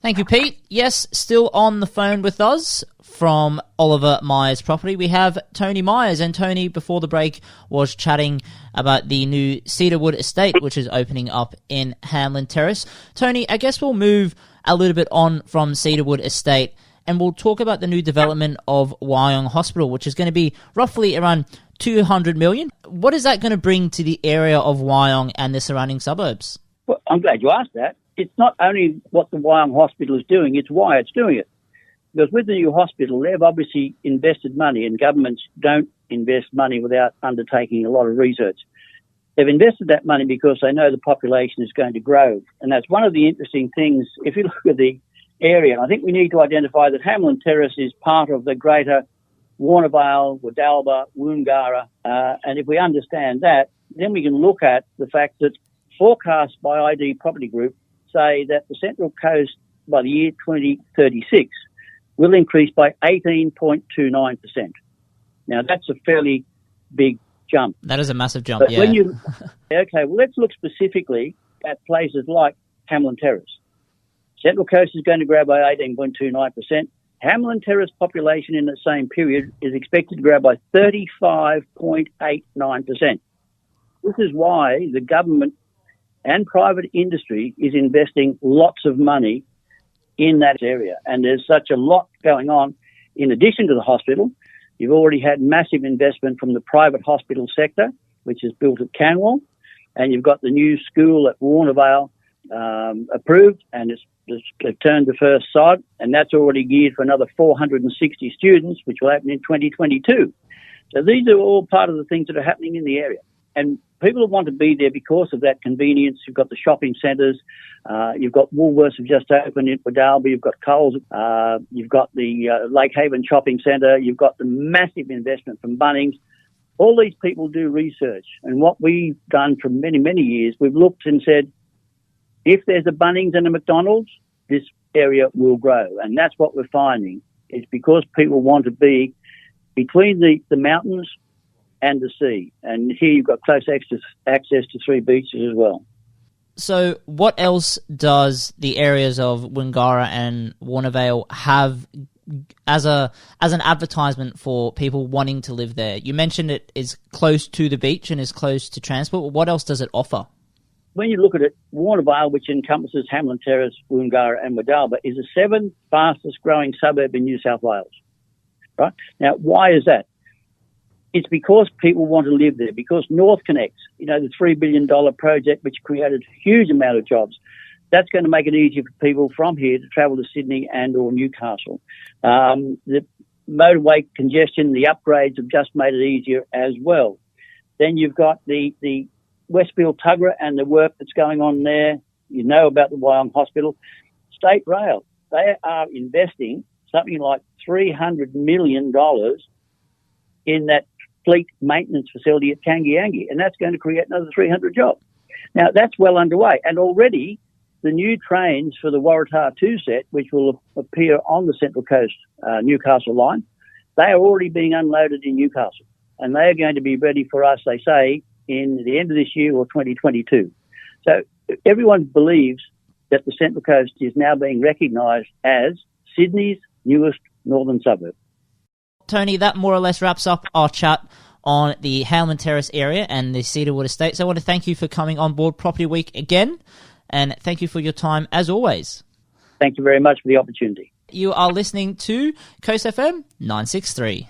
Thank you, Pete. Yes, still on the phone with us from Oliver Myers Property, we have Tony Myers. And Tony, before the break, was chatting about the new Cedarwood estate, which is opening up in Hamlyn Terrace. Tony, I guess we'll move a little bit on from Cedarwood estate, and we'll talk about the new development of Wyong Hospital, which is going to be roughly around 200 million. What is that going to bring to the area of Wyong and the surrounding suburbs? Well, I'm glad you asked that. It's not only what the Wyong Hospital is doing, it's why it's doing it. Because with the new hospital, they've obviously invested money, and governments don't invest money without undertaking a lot of research. They've invested that money because they know the population is going to grow. And that's one of the interesting things. If you look at the area, I think we need to identify that Hamlyn Terrace is part of the Greater Warnervale, Wadalba, Woongarra. And if we understand that, then we can look at the fact that forecasts by ID Property Group say that the Central Coast by the year 2036 will increase by 18.29%. Now, that's a fairly big jump. That is a massive jump, but yeah. Okay, well, let's look specifically at places like Hamlyn Terrace. Central Coast is going to grow by 18.29%. Hamlyn Terrace population in the same period is expected to grow by 35.89%. This is why the government and private industry is investing lots of money in that area. And there's such a lot going on. In addition to the hospital, you've already had massive investment from the private hospital sector, which is built at Canwell, and you've got the new school at Warnervale approved, and it's turned to first sod, and that's already geared for another 460 students, which will happen in 2022. So these are all part of the things that are happening in the area. And people want to be there because of that convenience. You've got the shopping centres, you've got Woolworths have just opened in Wadalba, you've got Coles, you've got the Lake Haven Shopping Centre, you've got the massive investment from Bunnings. All these people do research. And what we've done for many, many years, we've looked and said, if there's a Bunnings and a McDonald's, this area will grow. And that's what we're finding. It's because people want to be between the mountains and the sea. And here you've got close access to 3 beaches as well. So what else does the areas of Woongarra and Warnervale have as an advertisement for people wanting to live there? You mentioned it is close to the beach and is close to transport. What else does it offer? When you look at it, Warnervale, which encompasses Hamlyn Terrace, Woongarra and Wadalba, is the 7th fastest growing suburb in New South Wales. Right? Now, why is that? It's because people want to live there, because North Connects, the $3 billion project which created a huge amount of jobs, that's going to make it easier for people from here to travel to Sydney and or Newcastle. The motorway congestion, the upgrades have just made it easier as well. Then you've got the Westfield Tuggerah and the work that's going on there. You know about the Wyong Hospital. State Rail, they are investing something like $300 million in that fleet maintenance facility at Kangiangi, and that's going to create another 300 jobs. Now, that's well underway, and already the new trains for the Waratah 2 set, which will appear on the Central Coast Newcastle line, they are already being unloaded in Newcastle, and they are going to be ready for us, they say, in the end of this year or 2022. So everyone believes that the Central Coast is now being recognised as Sydney's newest northern suburb. Tony, that more or less wraps up our chat on the Hamlyn Terrace area and the Cedarwood estate. So I want to thank you for coming on board Property Week again, and thank you for your time as always. Thank you very much for the opportunity. You are listening to Coast FM 963.